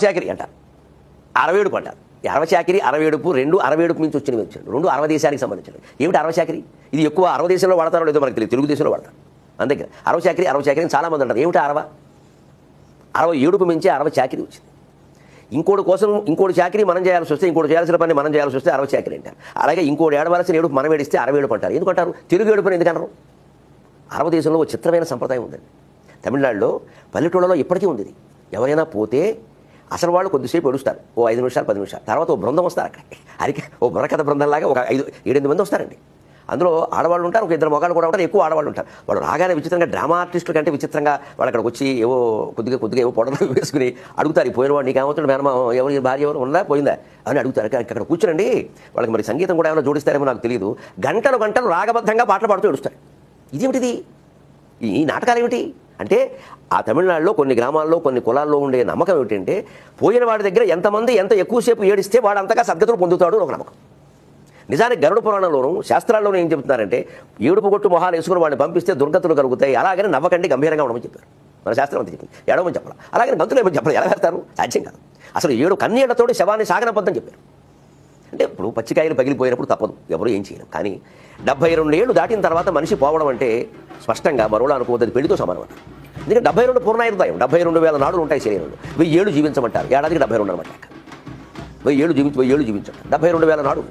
చాకరీ అంటారు, అరవేడుపు అంటారు. అరవ చాకరీ అరవేడుపు రెండు అరవేడుపు నుంచి వచ్చినవి వచ్చాడు, రెండు అరవ దేశానికి సంబంధించినవి. ఏమిటి అరవ చాకరీ? ఇది ఎక్కువ అరవ దేశంలో వాడతారో లేదో మనకు తెలియదు, తెలుగు దేశంలో వాడతారు. అందుకే అరవ చాకరీ చాలామంది అంటారు. ఏమిటి అరవ ఏడుపు మించి అరవ చాకరీ వచ్చింది. ఇంకోటి చాకరీ మనం చేయాల్సి వస్తే, ఇంకోటి చేయాల్సిన పని మనం చేయాల్సి వస్తే అరవ చాకరీ అంటారు. అలాగే ఇంకోటి ఏడవలసిన ఏడుపు మనం ఏడిస్తే అరవేడుపు అంటారు. ఎందుకంటారు? తెలుగు ఏడుపుని ఎందుకన్నారు? అరవ దేశంలో ఒక చిత్రమైన సంప్రదాయం ఉందండి. తమిళనాడులో పల్లెటూళ్ళలో ఇప్పటికీ ఉంది. ఎవరైనా పోతే అసలు వాళ్ళు కొద్దిసేపు ఏడుస్తారు, ఓ 5 నిమిషాలు 10 నిమిషాలు. తర్వాత ఓ బృందం వస్తారు అక్కడికి, అరికి ఓ బుర్రకథ బృందంలాగా ఒక 5-7 మంది వస్తారండి. అందులో ఆడవాళ్ళు ఉంటారు, ఒక 2 మగాళ్ళు కూడా ఉంటారు, ఎక్కువ ఆడవాళ్ళు ఉంటారు. వాళ్ళు రాగానే విచిత్రంగా డ్రామా ఆర్టిస్టుల కంటే విచిత్రంగా వాళ్ళు అక్కడికి వచ్చి ఏవో కొద్దిగా ఏవో పొడలు వేసుకుని అడుగుతారు, పోయిన వాడు నీకు ఏమవుతుంది మేనమా, ఎవరి భార్య ఎవరు ఉందా పోయిందా అని అడుగుతారు. అక్కడ కూర్చోండి, వాళ్ళకి మరి సంగీతం కూడా ఏమైనా జోడిస్తారేమో నాకు తెలియదు, గంటలు రాగబద్ధంగా పాటలు పాడుతూ ఏడుస్తారు. ఇదేమిటిది? ఈ నాటకాలు ఏమిటి అంటే, ఆ తమిళనాడులో కొన్ని గ్రామాల్లో కొన్ని కులాల్లో ఉండే నమ్మకం ఏమిటంటే, పోయిన వాడి దగ్గర ఎంత ఎక్కువసేపు ఏడిస్తే వాడు అంతగా సద్గతులు పొందుతాడు ఒక నమ్మకం. నిజానికి గరుడ పురాణంలోనూ శాస్త్రాల్లోనూ ఏం చెప్తున్నారంటే, ఏడుపు కొట్టు మొహాలు వేసుకుని వాడిని పంపిస్తే దుర్గతులు కలుగుతాయి, అలాగని నవ్వకండి గంభీరంగా ఉండమని చెప్పారు. మన శాస్త్రం అంతా చెప్పింది. ఎడవని చెప్పాలి, అలాగని గంతులు ఏమని చెప్పాలి, ఎలా వేస్తారు? సాధ్యం కాదు. అసలు 7 కన్నీళ్లతోటి శవాన్ని సాగనపద్దని చెప్పారు. అంటే ఇప్పుడు పచ్చికాయలు పగిలిపోయినప్పుడు తప్పదు, ఎవరు ఏం చేయలేం. కానీ 72 ఏళ్ళు దాటిన తర్వాత మనిషి పోవడం అంటే స్పష్టంగా మరోలా అనుకోవద్దు, పెళ్లితో సమానం అంటారు. ఎందుకంటే 72 పూర్ణాయుర్దాయం, 72,000 నాడులు ఉంటాయి శరీరంలో. 1000 ఏళ్ళు జీవించమంటారు, ఏడాదికి 72 అనమాట. 1000 ఏళ్ళు జీవించండి, 72,000 నాడులు.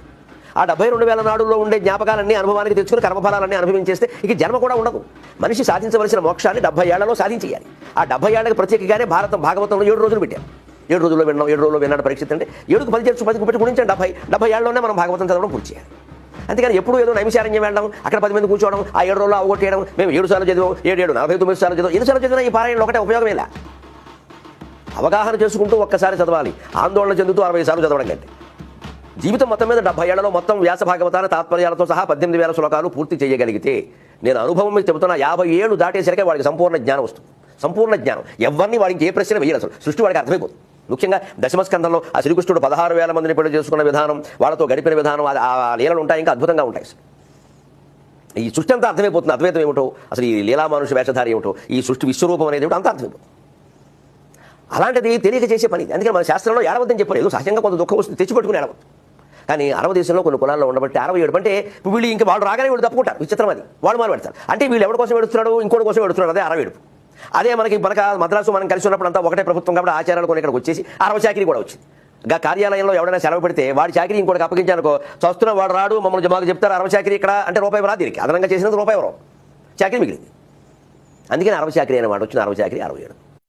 ఆ 72,000 నాడుల్లో ఉండే జ్ఞాపకాలన్నీ అనుభవానికి తెచ్చుకుని కర్మఫలాలన్నీ అనుభవించేస్తే ఇక జన్మ కూడా ఉండదు. మనిషి సాధించవలసిన మోక్షాన్ని 70 ఏళ్లలో సాధించేయాలి. ఆ 70 ఏళ్లకు ప్రత్యేకంగానే భాగవతంలో 7 రోజులు పెట్టారు. 7 రోజుల్లో విన్నాం, 7 రోజుల్లో విన్నాడు పరీక్ష అంటే 7కు 10 చేర్చు 10కు పెట్టి గుణించండి 70 ఏళ్ళలోనే మనం భాగవతం చదవడం పూర్తి చేయాలి. అంతేగాని ఎప్పుడు ఏదో నైమిషారణ్యం వెళ్ళడం, అక్కడ 10 మంది కూర్చోవడం, ఆ 7 రోజుల్లో అవగొట్టేయడం, మేము 7 సార్లు చదివాం, 49 సార్లు చదివాం, 7 సార్లు చదివినా ఈ పారాయణలో ఒకటే ఉపయోగమేలా. అవగాహన చేసుకుంటూ ఒక్కసారి చదవాలి, ఆందోళన చెందుతూ 60 సార్లు చదవడం కంటే. జీవితం మొత్తం మీద 70 ఏళ్లలో మొత్తం వ్యాస భాగవతాన్ని తాత్పర్యాలతో సహా 18,000 శ్లోకాలు పూర్తి చేయగలిగితే, నేను అనుభవం మీద చెబుతున్నా, 50 ఏళ్ళు దాటేసరికే వాడికి సంపూర్ణ జ్ఞానం వస్తుంది. సంపూర్ణ జ్ఞానం ఎవరిని వాడికి ఏ ప్రశ్న వేయాలి, అసలు సృష్టి వాడికి అర్థమైపోతుంది. ముఖ్యంగా దశమస్కంధంలో ఆ శ్రీకృష్ణుడు 16,000 మందిని పెళ్లి చేసుకున్న విధానం, వాళ్ళతో గడిపిన విధానం, ఆ లీలలు ఉంటాయి, ఇంకా అద్భుతంగా ఉంటాయి. ఈ సృష్టి అంతా అర్థమైపోతుంది. అద్వైతం ఏమిటో, అసలు ఈ లీలామానుష వేషధారి ఏమిటో, ఈ సృష్టి విశ్వరూపం అనేది ఏమిటో అంతా అర్థమైపోతుంది. అలాంటిది తెలియక చేసే పని. అందుకని మన శాస్త్రంలో ఏడవద్దని చెప్పలేదు. సహజంగా కొంత దుఃఖం వస్తుంది, తెచ్చిపెట్టుకుని ఏడవద్దు. కానీ అరవ దేశంలో కొన్ని కులాల్లో ఉండబట్టి 67 అంటే వీళ్ళు ఇంకా వాళ్ళు రాగానే వీళ్ళు తప్పుకుంటారు. విచిత్రం అది, వాళ్ళు మారు పెడతారు. అంటే వీళ్ళు ఎవరి కోసం పెడుతున్నాడు, ఇంకోటి కోసం పెడుతున్నాడు. అదే 67. అదే మనకి మద్రాసు మనం కలిసి ఉన్నప్పుడు అంతా ఒకటే ప్రభుత్వం కాబట్టి ఆచారాలు కొన్ని ఇక్కడికి వచ్చేసి అరవ చాకరీ కూడా వచ్చింది. కార్యాలయంలో ఎవరైనా సెలవు పెడితే వాడి చాకరీ ఇంకోటికి అప్పగించానుకో, చస్తున్న వాడు రాడు, మమ్మల్ని మాకు చెప్తారు అరవ చాకరీ ఇక్కడ అంటే రూపాయి రాదు, దీనికి అదనంగా చేసినందుకు రూపాయి చాకరీ మిగిలింది. అందుకని అరవ చాకరీ అనే మాట వచ్చింది. అరవ చాకరీ 67.